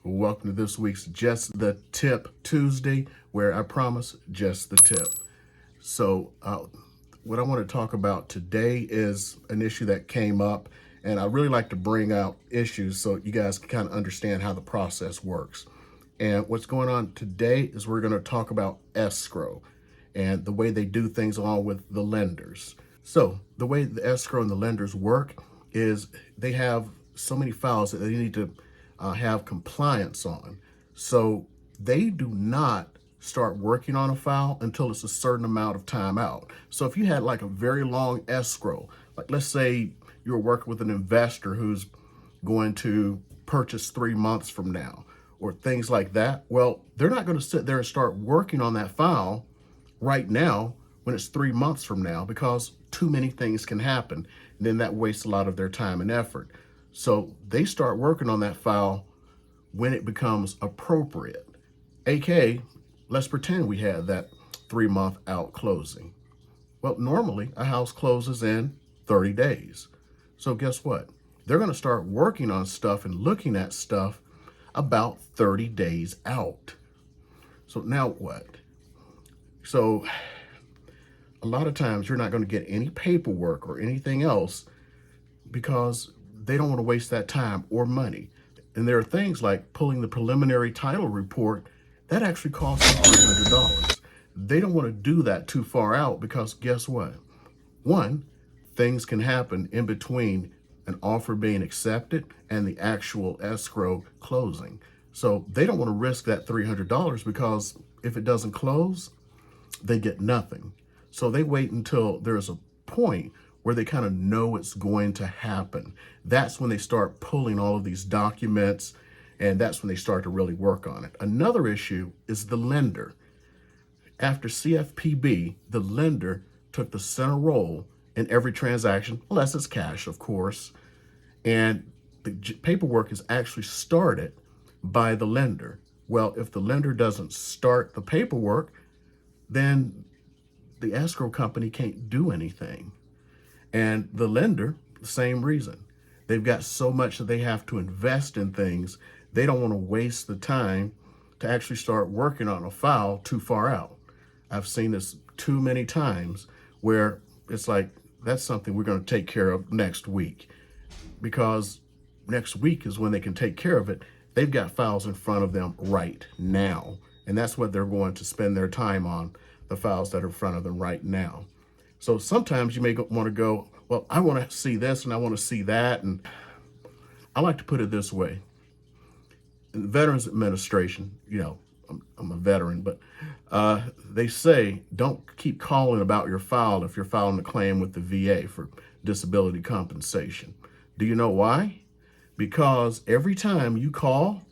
Welcome to this week's Just the Tip Tuesday, where I promise just the tip. So what I want to talk about today is an issue that came up, and I really like to bring out issues so you guys can kind of understand how the process works. And what's going on today is we're going to talk about escrow and the way they do things along with the lenders. So the way the escrow and the lenders work is they have so many files that they need to have compliance on. So they do not start working on a file until it's a certain amount of time out. So if you had like a very long escrow, like let's say you're working with an investor who's going to purchase 3 months from now or things like that, well, they're not going to sit there and start working on that file right now when it's 3 months from now, because too many things can happen. And then that wastes a lot of their time and effort. So they start working on that file when it becomes appropriate. AKA, let's pretend we had that 3-month out closing. Well, normally a house closes in 30 days. So guess what? They're going to start working on stuff and looking at stuff about 30 days out. So now what? So a lot of times you're not going to get any paperwork or anything else because they don't want to waste that time or money. And there are things like pulling the preliminary title report that actually costs them $300. They don't want to do that too far out because guess what? One, things can happen in between an offer being accepted and the actual escrow closing. So they don't want to risk that $300 because if it doesn't close, they get nothing. So they wait until there's a point where they kind of know it's going to happen. That's when they start pulling all of these documents, and that's when they start to really work on it. Another issue is the lender. After CFPB, the lender took the center role in every transaction, unless it's cash, of course, and the paperwork is actually started by the lender. Well, if the lender doesn't start the paperwork, then the escrow company can't do anything. And the lender, the same reason. They've got so much that they have to invest in things. They don't want to waste the time to actually start working on a file too far out. I've seen this too many times where it's like, that's something we're going to take care of next week, because next week is when they can take care of it. They've got files in front of them right now. And that's what they're going to spend their time on, the files that are in front of them right now. So sometimes you may want to go, well, I want to see this and I want to see that. And I like to put it this way. In the Veterans Administration, you know, I'm a veteran, but they say don't keep calling about your file if you're filing a claim with the VA for disability compensation. Do you know why? Because every time you call,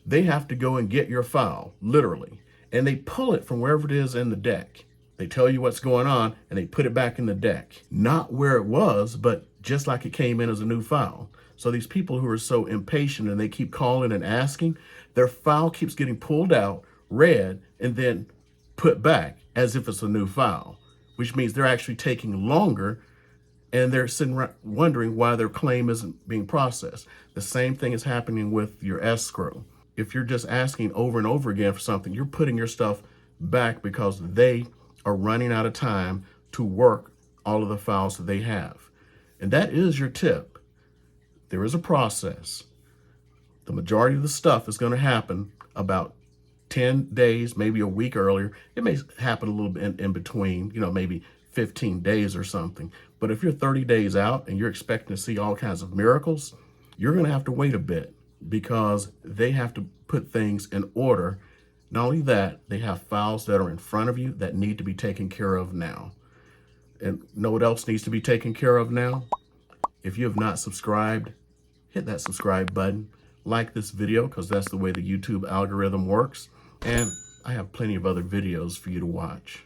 they have to go and get your file, literally, and they pull it from wherever it is in the deck. They tell you what's going on and they put it back in the deck. Not where it was, but just like it came in as a new file. So these people who are so impatient and they keep calling and asking, their file keeps getting pulled out, read, and then put back as if it's a new file, which means they're actually taking longer and they're sitting wondering why their claim isn't being processed. The same thing is happening with your escrow. If you're just asking over and over again for something, you're putting your stuff back because they are running out of time to work all of the files that they have. And that is your tip. There is a process. The majority of the stuff is going to happen about 10 days, maybe a week earlier. It may happen a little bit in between, you know, maybe 15 days or something. But if you're 30 days out and you're expecting to see all kinds of miracles, you're going to have to wait a bit because they have to put things in order. Not only that, they have files that are in front of you that need to be taken care of now. And know what else needs to be taken care of now? If you have not subscribed, hit that subscribe button. Like this video, because that's the way the YouTube algorithm works. And I have plenty of other videos for you to watch.